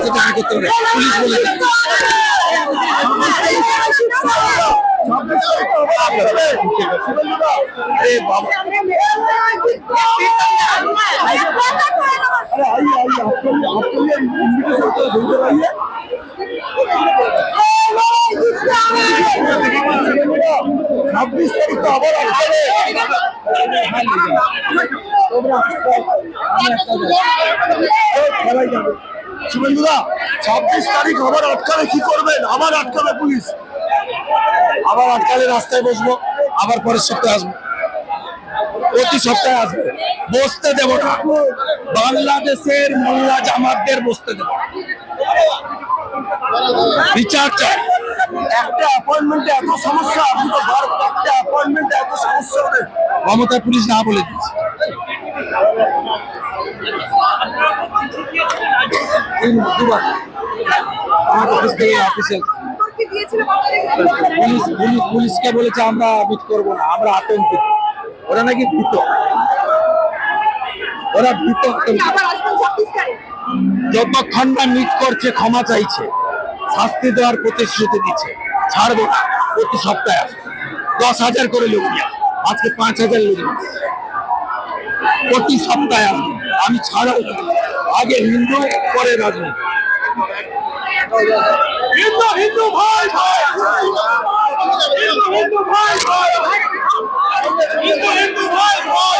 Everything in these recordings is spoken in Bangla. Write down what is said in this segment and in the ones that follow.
করতে হবে, পুলিশ বলে ছাব্বিশ তারিখ তো আবার শুভেন্দুদা 26 তারিখ আবার আটকালে কি করবেন? আবার আটকাবে পুলিশ, আবার আটকালে রাস্তায় বসবো, আবার পরের সপ্তাহে আসবো, প্রতি সপ্তাহে আসবো, বসতে দেব না। বাংলাদেশের মোল্লা জামাতদের বসতে দেব, বিচার চাই। একটা অ্যাপয়েন্টমেন্টে এত সমস্যা, আপনি তো একটা অ্যাপয়েন্টমেন্টে এত সমস্যা হবে। মমতা পুলিশ না বলে দিচ্ছে। পুলিশকে বলেছে আমরা মিট করবো না, আমরা আতঙ্কিত। ওরা নাকি ভীত, ওরা ভীত। যতক্ষণ না মিট করছে, ক্ষমা চাইছে, শাস্তি দেওয়ার প্রতিশ্রুতি দিচ্ছে, ছাড়বো না। প্রতি সপ্তাহে 10,000 করে লোক নিয়ে, আজকে 5,000 লোক প্রতি সপ্তাহে আসবে। আমি ছাড়াও আগে হিন্দু, পরে রাজনীতি। হিন্দু হিন্দু ভাই ভাই, হিন্দু হিন্দু ভাই ভাই, হিন্দু হিন্দু ভাই ভাই।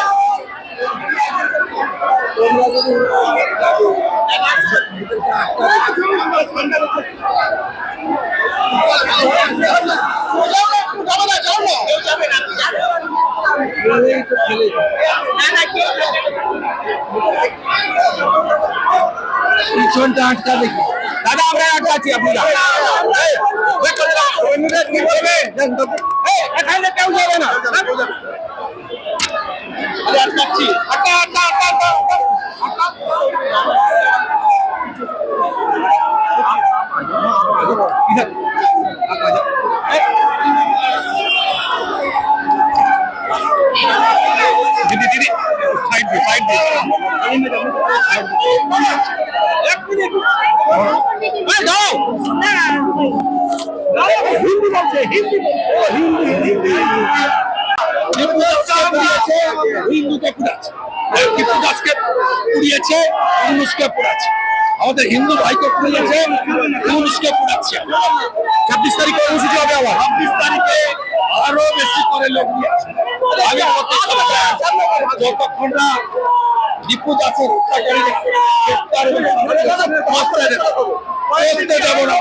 পিছনটা আটকা দেখি দাদা, আমরা আটকাচ্ছি। আপনারা এখানে কেউ যাবে না, আটকাচ্ছি। দিদি দিদি সাইড দিয়ে, সাইড দিয়ে। হিন্দি বলছে, হিন্দি হিন্দুকে পুড়াচ্ছে, পুড়িয়েছে, ইউনুসকে পুড়াচ্ছে, আমাদের হিন্দু ভাইকে পুড়িয়েছে, ইউনুসকে পুড়াচ্ছে। 26 তারিখে কর্মসূচি হবে, আবার 26 তারিখে আরো বেশি করে লোক নিয়ে আসবে। যতক্ষণ না দীপু দাসের দেবো না,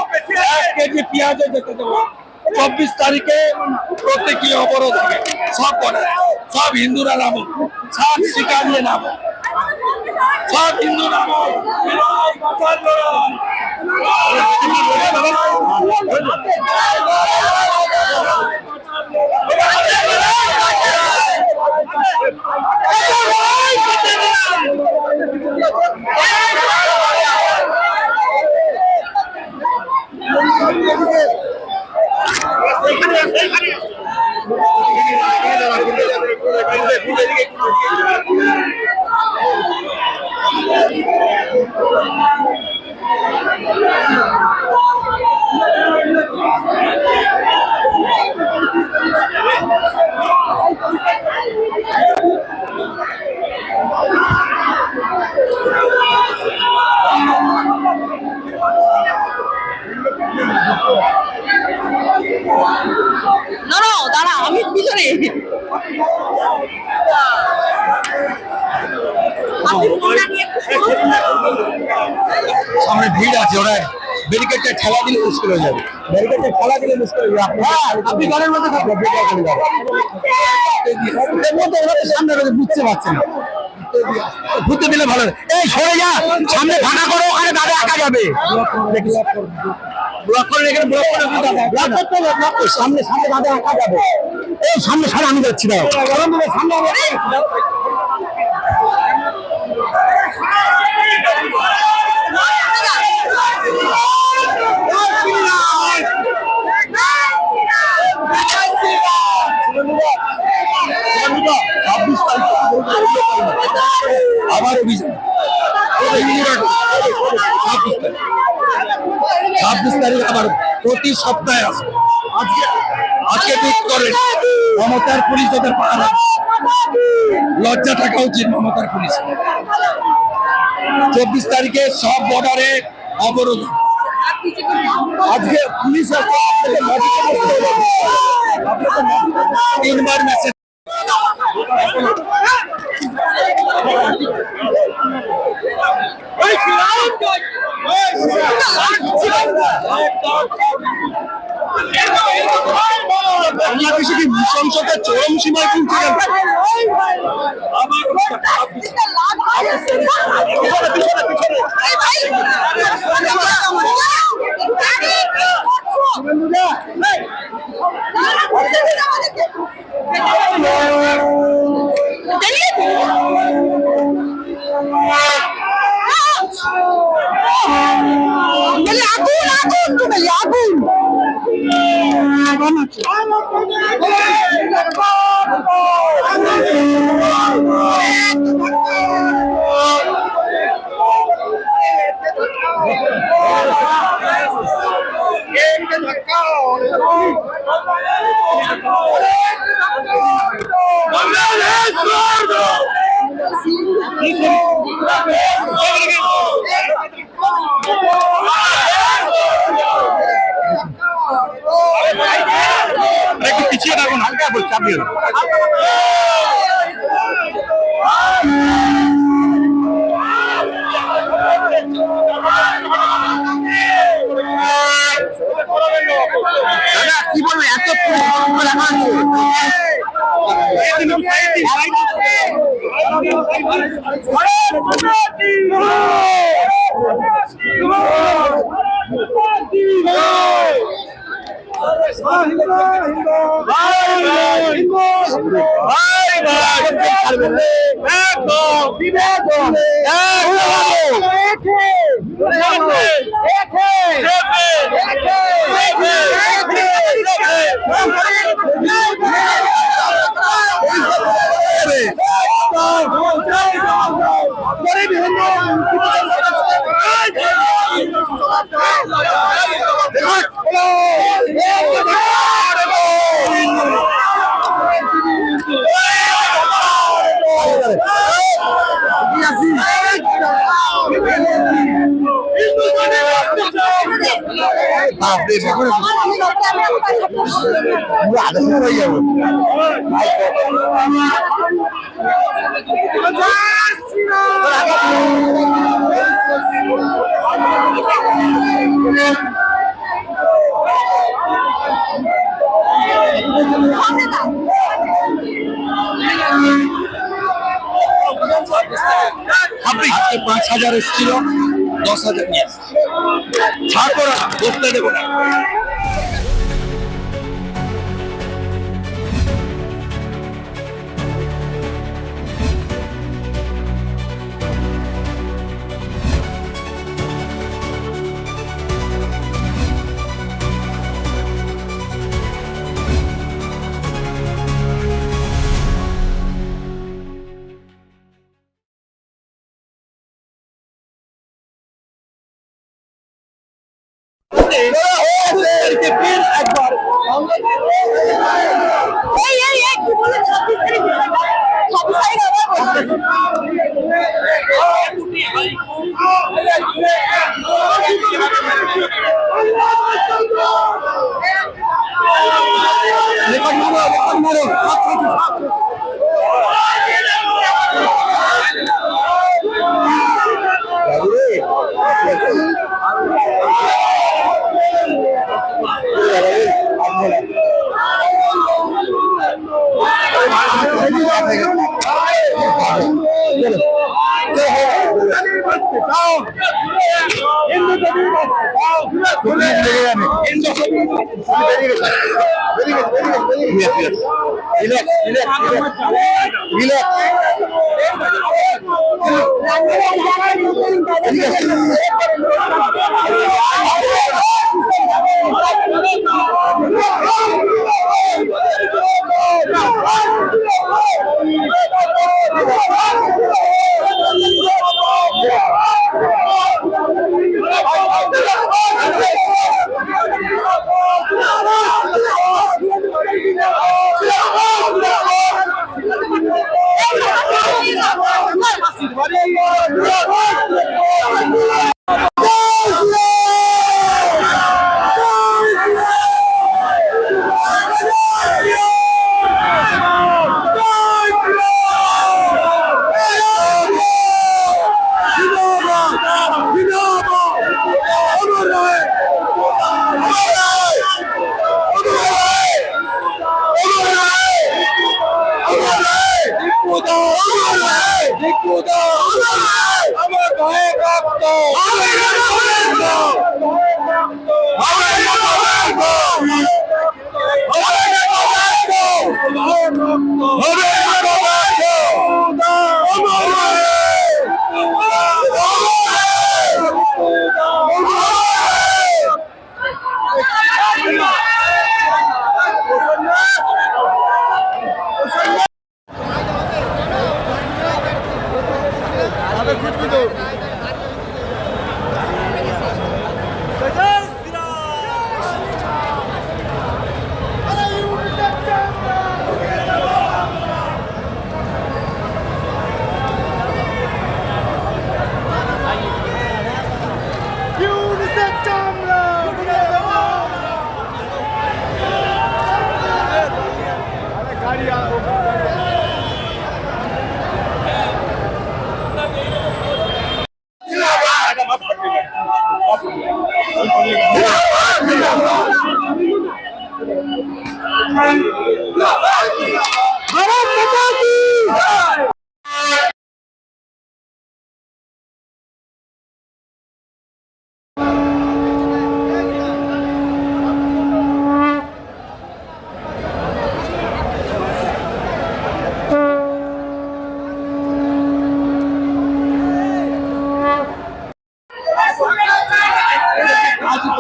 1 কেজি পেঁয়াজও যেতে দেবো। 24 তারিখে প্রত্যেকই অবরোধ হবে, সব করে, সব হিন্দুরা নামো, সব শিকার নিয়ে নামো, সব হিন্দু নামো। দাঁড়া, আমি পিছনে। সামনে ভিড় আছে, ওরা ব্যারিকেডটা ঠেলা দিলে মুশকিল হয়ে যাবে, ব্যারিকেডটা ঠেলা দিলে মুশকিল হয়ে যাবে। আপনি ঘরের মধ্যে থাকবেন, সামনে বুঝতে পারছেন না, ঘুরতে দিলে ভালো। এই সরে যা, সামনে ফাঁকা করো, ওখানে দাদা একা যাবে। ব্লক করে রেখে সামনে সামনে দাদা একা যাবে। এই সামনে সারা আমি যাচ্ছি না, সামনে আবার অভিযান। 26 তারিখ আবার প্রতি সপ্তাহে আসবে। আজকে আজকে ঠিক করে মমতার পুলিশ ওদের পাহারা দিচ্ছে। লজ্জা থাকা উচিত মমতার পুলিশ। 24 তারিখে সব বর্ডারে অবরোধ। আজকে পুলিশ তিনবার মেসেজ। বাংলাদেশে কি নৃশংসতার চরম সীমায় পৌঁছে গেল? আগুন আগুন তুমি আগুন একটু পিছিয়ে থাকুন, হালকা করে চাপিয়ে দাও। দাদা কি বলবো, এত আপনি 5,000 এসেছিল, 10,000 নিয়ে আসছে। ছাড় করা বসতে দেবো না। ভারত মাতা কি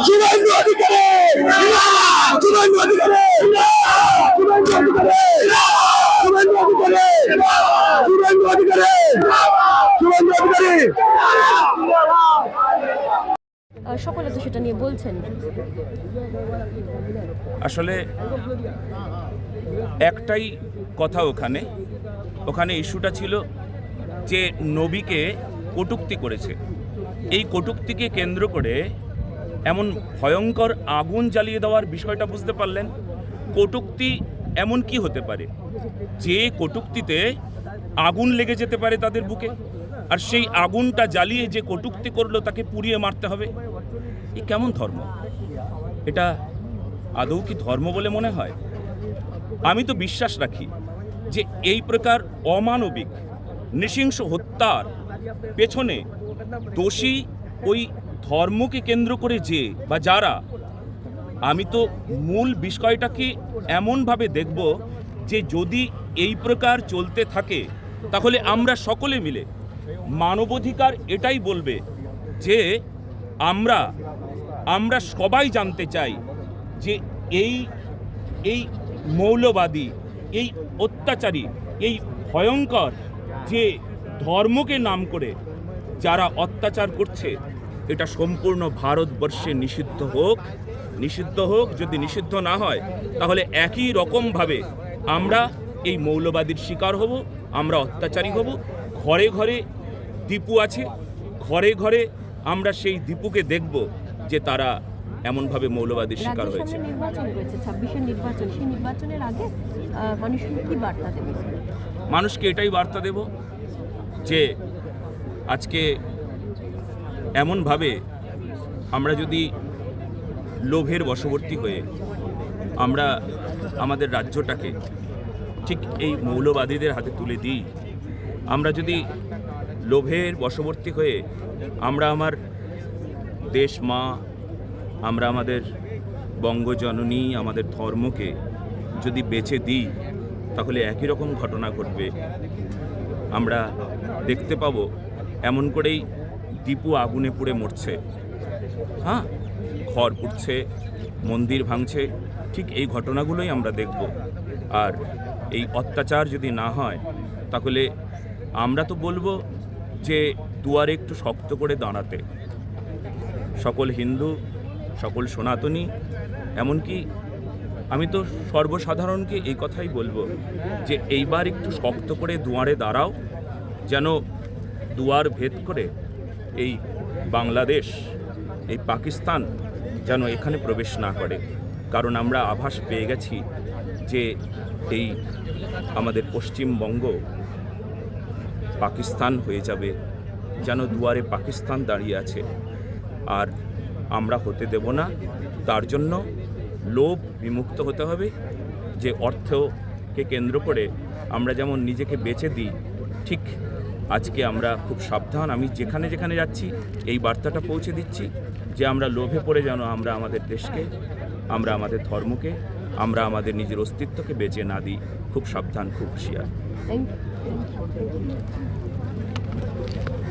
শুভেন্দু অধিকারী শুভেন্দু অধিকারী শুভেন্দু অধিকারী শুভেন্দু অধিকারী শুভেন্দু অধিকারী শুভেন্দু অধিকারী সকলে তো সেটা নিয়ে বলছেন। আসলে একটাই কথা, ওখানে ইস্যুটা ছিল যে নবীকে কটূক্তি করেছে। এই কটূক্তিকে কেন্দ্র করে এমন ভয়ঙ্কর আগুন জ্বালিয়ে দেওয়ার বিষয়টা বুঝতে পারলেন। কটূক্তি এমন কি হতে পারে যে কটূক্তিতে আগুন লেগে যেতে পারে তাদের বুকে, আর সেই আগুনটা জ্বালিয়ে যে কটূক্তি করলো তাকে পুড়িয়ে মারতে হবে? এ কেমন ধর্ম? এটা আদৌ কি ধর্ম বলে মনে হয়? আমি তো বিশ্বাস রাখি যে এই প্রকার অমানবিক নৃশংস হত্যার পেছনে দোষী ওই ধর্মকে কেন্দ্র করে যে বা যারা, আমি তো মূল বিষয়টাকে এমনভাবে দেখব যে যদি এই প্রকার চলতে থাকে তাহলে আমরা সকলে মিলে মানবাধিকার এটাই বলবে যে আমরা সবাই জানতে চাই যে এই মৌলবাদী, এই অত্যাচারী, এই ভয়ঙ্কর যে ধর্মকে নাম করে যারা অত্যাচার করছে এটা সম্পূর্ণ ভারতবর্ষে নিষিদ্ধ হোক। যদি নিষিদ্ধ না হয় তাহলে একই রকমভাবে আমরা এই মৌলবাদীর শিকার হব, আমরা অত্যাচারী হব। ঘরে ঘরে দীপু আছে, ঘরে ঘরে আমরা সেই দীপুকে দেখব যে তারা এমনভাবে মৌলবাদীর শিকার হয়েছে। নির্বাচন রয়েছে, 26-এর নির্বাচন। সেই নির্বাচনের আগে মানুষকে কি বার্তা দেবে? মানুষকে এটাই বার্তা দেব যে আজকে এমনভাবে আমরা যদি লোভের বশবর্তী হয়ে আমরা আমাদের রাজ্যটাকে ঠিক এই মৌলবাদীদের হাতে তুলে দিই, আমরা যদি লোভের বশবর্তী হয়ে আমরা আমার দেশ মা, আমরা আমাদের বঙ্গজননী, আমাদের ধর্মকে যদি বেচে দিই তাহলে একই রকম ঘটনা ঘটবে। আমরা দেখতে পাবো এমন করেই দীপু আগুনে পুড়ে মরছে, হ্যাঁ, ঘর পুড়ছে, মন্দির ভাঙছে, ঠিক এই ঘটনাগুলোই আমরা দেখব। আর এই অত্যাচার যদি না হয় তাহলে আমরা তো বলবো যে দুয়ারে একটু শক্ত করে দাঁড়াতে। সকল হিন্দু, সকল সনাতনী, এমনকি আমি তো সর্বসাধারণকে এই কথাই বলবো যে এইবার একটু শক্ত করে দুয়ারে দাঁড়াও, যেন দুয়ার ভেদ করে এই বাংলাদেশ, এই পাকিস্তান যেন এখানে প্রবেশ না করে। কারণ আমরা আভাস পেয়ে গেছি যে এই আমাদের পশ্চিমবঙ্গ পাকিস্তান হয়ে যাবে, যেন দুয়ারে পাকিস্তান দাঁড়িয়ে আছে। আর আমরা হতে দেব না। তার জন্য লোভ বিমুক্ত হতে হবে। যে অর্থকে কেন্দ্র করে আমরা যেমন নিজেকে বেচে দিই, ঠিক আজকে আমরা খুব সাবধান। আমি যেখানে যেখানে যাচ্ছি এই বার্তাটা পৌঁছে দিচ্ছি যে আমরা লোভে পড়ে যেন আমরা আমাদের দেশকে, আমরা আমাদের ধর্মকে, আমরা আমাদের নিজের অস্তিত্বকে বেচে না দিই। খুব সাবধান, খুব হুঁশিয়ার। Thank you.